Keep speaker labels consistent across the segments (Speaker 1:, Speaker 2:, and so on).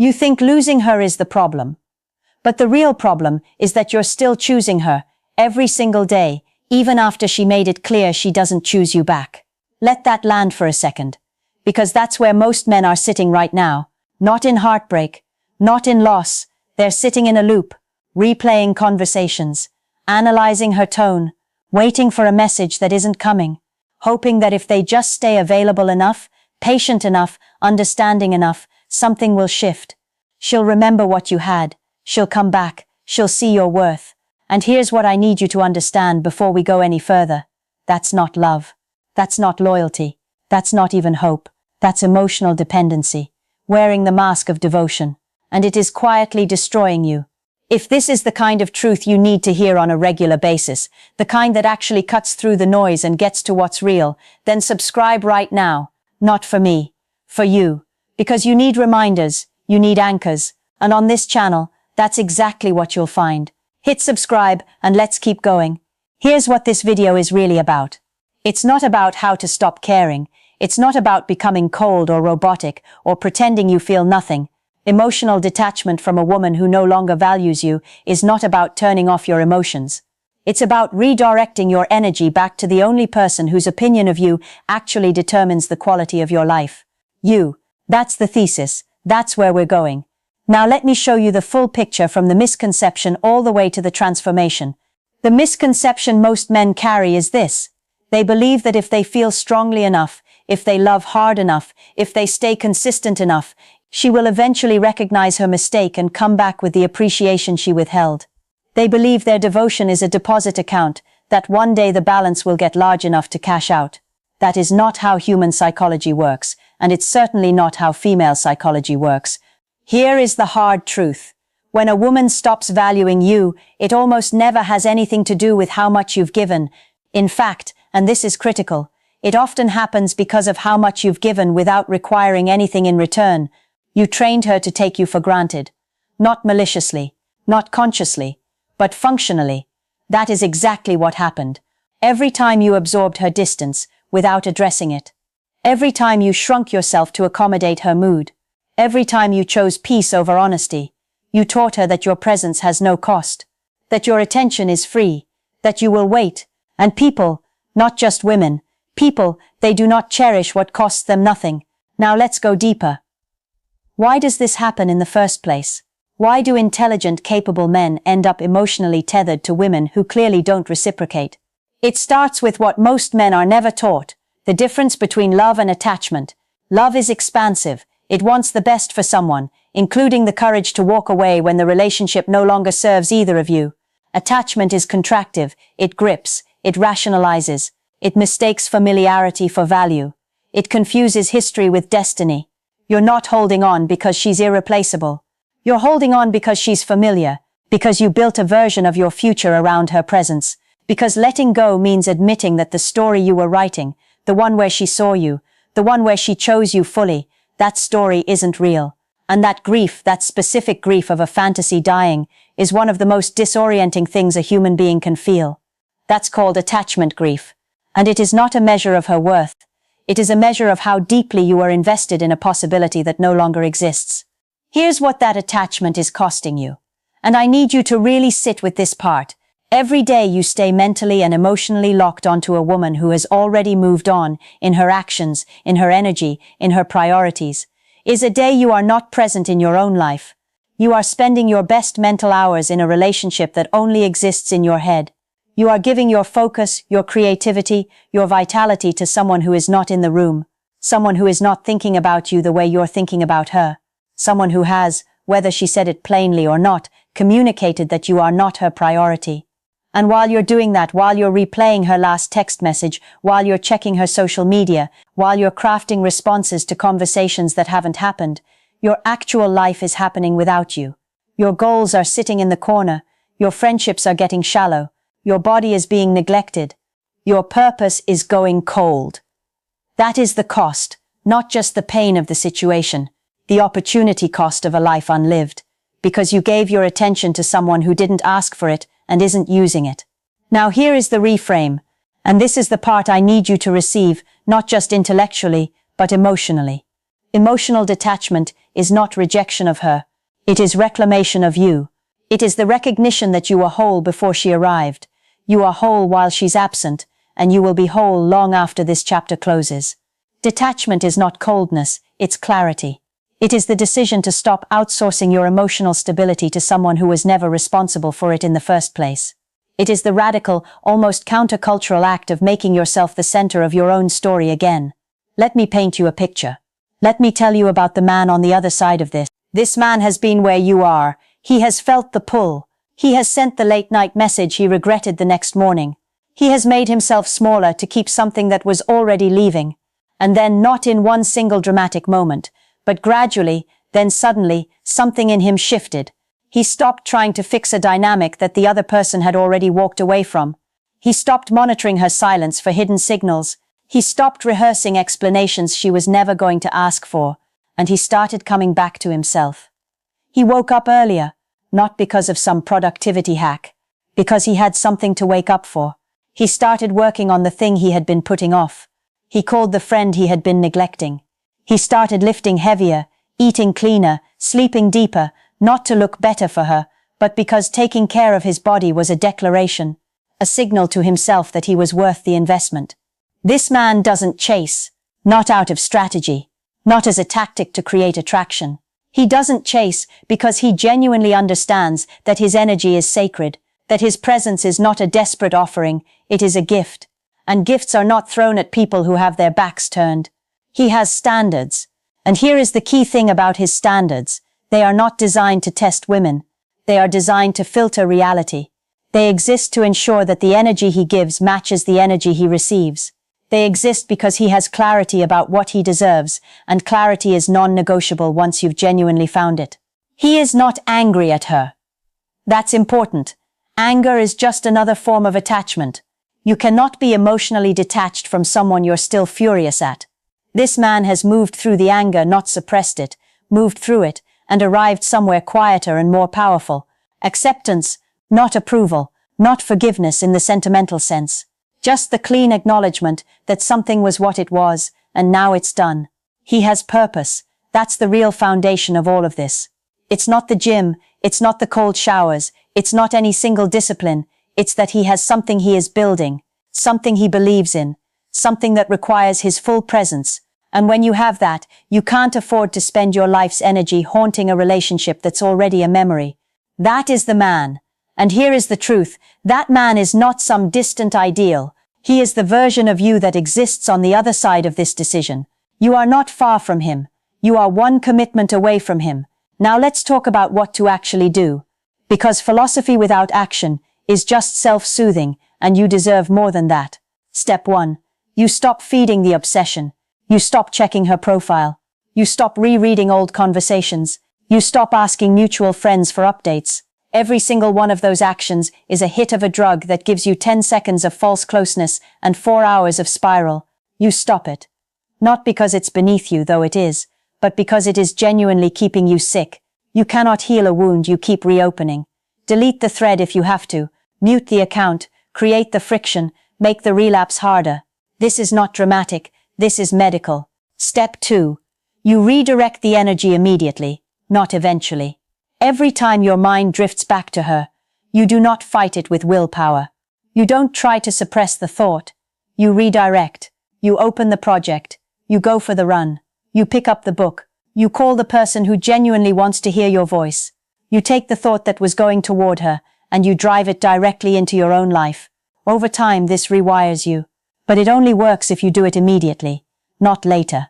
Speaker 1: You think losing her is the problem. But the real problem is that you're still choosing her every single day, even after she made it clear she doesn't choose you back. Let that land for a second, because that's where most men are sitting right now. Not in heartbreak, not in loss. They're sitting in a loop, replaying conversations, analyzing her tone, waiting for a message that isn't coming, hoping that if they just stay available enough, patient enough, understanding enough, something will shift. She'll remember what you had. She'll come back. She'll see your worth. And here's what I need you to understand before we go any further. That's not love. That's not loyalty. That's not even hope. That's emotional dependency, wearing the mask of devotion. And it is quietly destroying you. If this is the kind of truth you need to hear on a regular basis, the kind that actually cuts through the noise and gets to what's real, then subscribe right now. Not for me, for you. Because you need reminders, you need anchors. And on this channel, that's exactly what you'll find. Hit subscribe and let's keep going. Here's what this video is really about. It's not about how to stop caring. It's not about becoming cold or robotic or pretending you feel nothing. Emotional detachment from a woman who no longer values you is not about turning off your emotions. It's about redirecting your energy back to the only person whose opinion of you actually determines the quality of your life. You. That's the thesis. That's where we're going. Now let me show you the full picture from the misconception all the way to the transformation. The misconception most men carry is this. They believe that if they feel strongly enough, if they love hard enough, if they stay consistent enough, she will eventually recognize her mistake and come back with the appreciation she withheld. They believe their devotion is a deposit account, that one day the balance will get large enough to cash out. That is not how human psychology works, and it's certainly not how female psychology works. Here is the hard truth. When a woman stops valuing you, it almost never has anything to do with how much you've given. In fact, and this is critical, it often happens because of how much you've given without requiring anything in return. You trained her to take you for granted. Not maliciously, not consciously, but functionally. That is exactly what happened. Every time you absorbed her distance, without addressing it. Every time you shrunk yourself to accommodate her mood. Every time you chose peace over honesty. You taught her that your presence has no cost. That your attention is free. That you will wait. And people, not just women, people, they do not cherish what costs them nothing. Now let's go deeper. Why does this happen in the first place? Why do intelligent, capable men end up emotionally tethered to women who clearly don't reciprocate? It starts with what most men are never taught, the difference between love and attachment. Love is expansive. It wants the best for someone, including the courage to walk away when the relationship no longer serves either of you. Attachment is contractive. It grips. It rationalizes. It mistakes familiarity for value. It confuses history with destiny. You're not holding on because she's irreplaceable. You're holding on because she's familiar, because you built a version of your future around her presence, because letting go means admitting that the story you were writing, the one where she saw you, the one where she chose you fully, that story isn't real. And that grief, that specific grief of a fantasy dying, is one of the most disorienting things a human being can feel. That's called attachment grief. And it is not a measure of her worth. It is a measure of how deeply you are invested in a possibility that no longer exists. Here's what that attachment is costing you. And I need you to really sit with this part. Every day you stay mentally and emotionally locked onto a woman who has already moved on in her actions, in her energy, in her priorities, is a day you are not present in your own life. You are spending your best mental hours in a relationship that only exists in your head. You are giving your focus, your creativity, your vitality to someone who is not in the room, someone who is not thinking about you the way you're thinking about her, someone who has, whether she said it plainly or not, communicated that you are not her priority. And while you're doing that, while you're replaying her last text message, while you're checking her social media, while you're crafting responses to conversations that haven't happened, your actual life is happening without you. Your goals are sitting in the corner. Your friendships are getting shallow. Your body is being neglected. Your purpose is going cold. That is the cost, not just the pain of the situation, the opportunity cost of a life unlived, because you gave your attention to someone who didn't ask for it and isn't using it. Now here is the reframe, and this is the part I need you to receive, not just intellectually, but emotionally. Emotional detachment is not rejection of her. It is reclamation of you. It is the recognition that you were whole before she arrived. You are whole while she's absent, and you will be whole long after this chapter closes. Detachment is not coldness, it's clarity. It is the decision to stop outsourcing your emotional stability to someone who was never responsible for it in the first place. It is the radical, almost countercultural act of making yourself the center of your own story again. Let me paint you a picture. Let me tell you about the man on the other side of this. This man has been where you are. He has felt the pull. He has sent the late-night message he regretted the next morning. He has made himself smaller to keep something that was already leaving. And then not in one single dramatic moment, but gradually, then suddenly, something in him shifted. He stopped trying to fix a dynamic that the other person had already walked away from. He stopped monitoring her silence for hidden signals. He stopped rehearsing explanations she was never going to ask for, and he started coming back to himself. He woke up earlier, not because of some productivity hack, because he had something to wake up for. He started working on the thing he had been putting off. He called the friend he had been neglecting. He started lifting heavier, eating cleaner, sleeping deeper, not to look better for her, but because taking care of his body was a declaration, a signal to himself that he was worth the investment. This man doesn't chase, not out of strategy, not as a tactic to create attraction. He doesn't chase because he genuinely understands that his energy is sacred, that his presence is not a desperate offering, it is a gift. And gifts are not thrown at people who have their backs turned. He has standards. And here is the key thing about his standards. They are not designed to test women. They are designed to filter reality. They exist to ensure that the energy he gives matches the energy he receives. They exist because he has clarity about what he deserves, and clarity is non-negotiable once you've genuinely found it. He is not angry at her. That's important. Anger is just another form of attachment. You cannot be emotionally detached from someone you're still furious at. This man has moved through the anger, not suppressed it, moved through it, and arrived somewhere quieter and more powerful. Acceptance, not approval, not forgiveness in the sentimental sense. Just the clean acknowledgement that something was what it was, and now it's done. He has purpose. That's the real foundation of all of this. It's not the gym, it's not the cold showers, it's not any single discipline. It's that he has something he is building, something he believes in, something that requires his full presence. And when you have that, you can't afford to spend your life's energy haunting a relationship that's already a memory. That is the man. And here is the truth. That man is not some distant ideal. He is the version of you that exists on the other side of this decision. You are not far from him. You are one commitment away from him. Now let's talk about what to actually do. Because philosophy without action is just self-soothing, and you deserve more than that. Step 1. You stop feeding the obsession. You stop checking her profile. You stop rereading old conversations. You stop asking mutual friends for updates. Every single one of those actions is a hit of a drug that gives you 10 seconds of false closeness and 4 hours of spiral. You stop it. Not because it's beneath you, though it is, but because it is genuinely keeping you sick. You cannot heal a wound you keep reopening. Delete the thread if you have to. Mute the account. Create the friction. Make the relapse harder. This is not dramatic. This is medical. Step 2. You redirect the energy immediately, not eventually. Every time your mind drifts back to her, you do not fight it with willpower. You don't try to suppress the thought. You redirect. You open the project. You go for the run. You pick up the book. You call the person who genuinely wants to hear your voice. You take the thought that was going toward her, and you drive it directly into your own life. Over time, this rewires you. But it only works if you do it immediately, not later.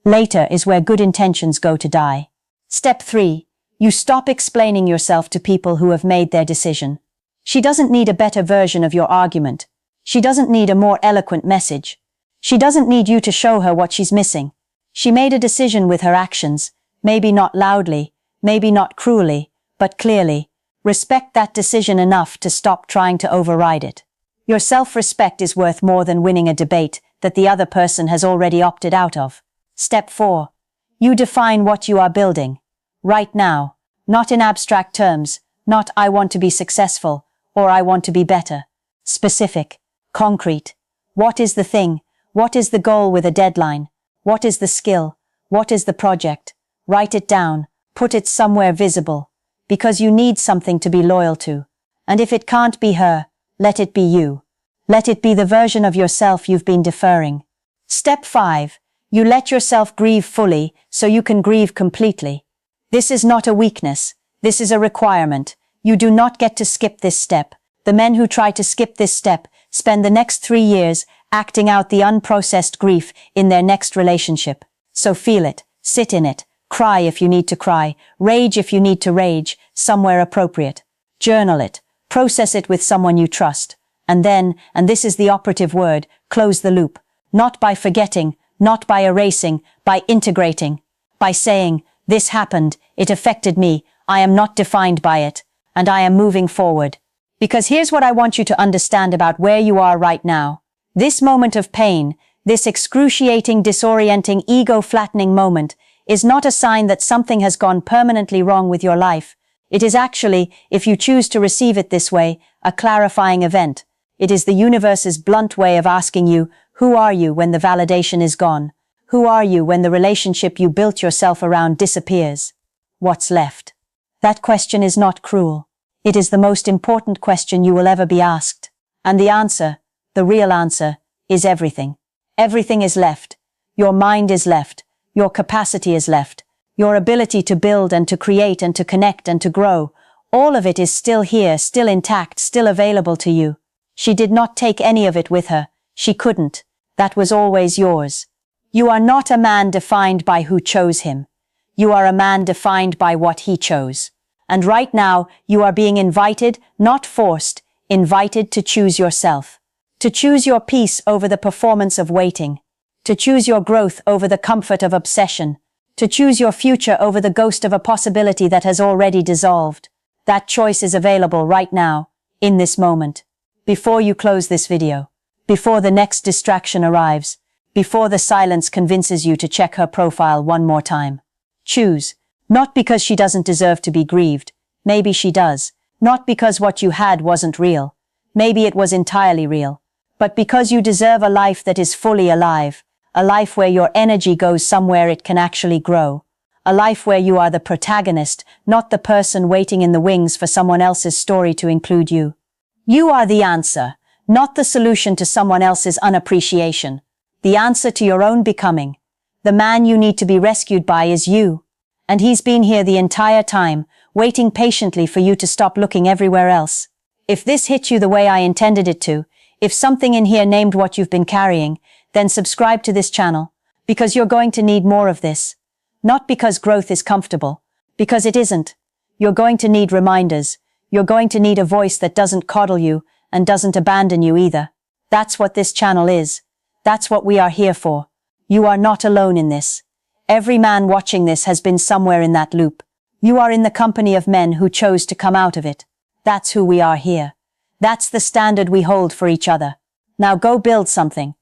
Speaker 1: Later is where good intentions go to die. Step 3. You stop explaining yourself to people who have made their decision. She doesn't need a better version of your argument. She doesn't need a more eloquent message. She doesn't need you to show her what she's missing. She made a decision with her actions, maybe not loudly, maybe not cruelly, but clearly. Respect that decision enough to stop trying to override it. Your self-respect is worth more than winning a debate that the other person has already opted out of. Step 4. You define what you are building. Right now. Not in abstract terms. Not I want to be successful or I want to be better. Specific. Concrete. What is the thing? What is the goal with a deadline? What is the skill? What is the project? Write it down, put it somewhere visible, because you need something to be loyal to. And if it can't be her, let it be you. Let it be the version of yourself you've been deferring. Step 5. You let yourself grieve fully so you can grieve completely. This is not a weakness. This is a requirement. You do not get to skip this step. The men who try to skip this step spend the next 3 years acting out the unprocessed grief in their next relationship. So feel it, sit in it, cry if you need to cry, rage if you need to rage, somewhere appropriate. Journal it, process it with someone you trust. And then, and this is the operative word, close the loop. Not by forgetting, not by erasing, by integrating. By saying, this happened, it affected me, I am not defined by it, and I am moving forward. Because here's what I want you to understand about where you are right now. This moment of pain, this excruciating, disorienting, ego-flattening moment, is not a sign that something has gone permanently wrong with your life. It is actually, if you choose to receive it this way, a clarifying event. It is the universe's blunt way of asking you, who are you when the validation is gone? Who are you when the relationship you built yourself around disappears? What's left? That question is not cruel. It is the most important question you will ever be asked. And the answer, the real answer, is everything. Everything is left. Your mind is left. Your capacity is left. Your ability to build and to create and to connect and to grow. All of it is still here, still intact, still available to you. She did not take any of it with her. She couldn't. That was always yours. You are not a man defined by who chose him. You are a man defined by what he chose. And right now, you are being invited, not forced, invited to choose yourself. To choose your peace over the performance of waiting. To choose your growth over the comfort of obsession. To choose your future over the ghost of a possibility that has already dissolved. That choice is available right now, in this moment. Before you close this video. Before the next distraction arrives. Before the silence convinces you to check her profile one more time. Choose. Not because she doesn't deserve to be grieved. Maybe she does. Not because what you had wasn't real. Maybe it was entirely real. But because you deserve a life that is fully alive. A life where your energy goes somewhere it can actually grow. A life where you are the protagonist, not the person waiting in the wings for someone else's story to include you. You are the answer, not the solution to someone else's unappreciation. The answer to your own becoming. The man you need to be rescued by is you. And he's been here the entire time, waiting patiently for you to stop looking everywhere else. If this hit you the way I intended it to, if something in here named what you've been carrying, then subscribe to this channel, because you're going to need more of this. Not because growth is comfortable, because it isn't. You're going to need reminders. You're going to need a voice that doesn't coddle you and doesn't abandon you either. That's what this channel is. That's what we are here for. You are not alone in this. Every man watching this has been somewhere in that loop. You are in the company of men who chose to come out of it. That's who we are here. That's the standard we hold for each other. Now go build something.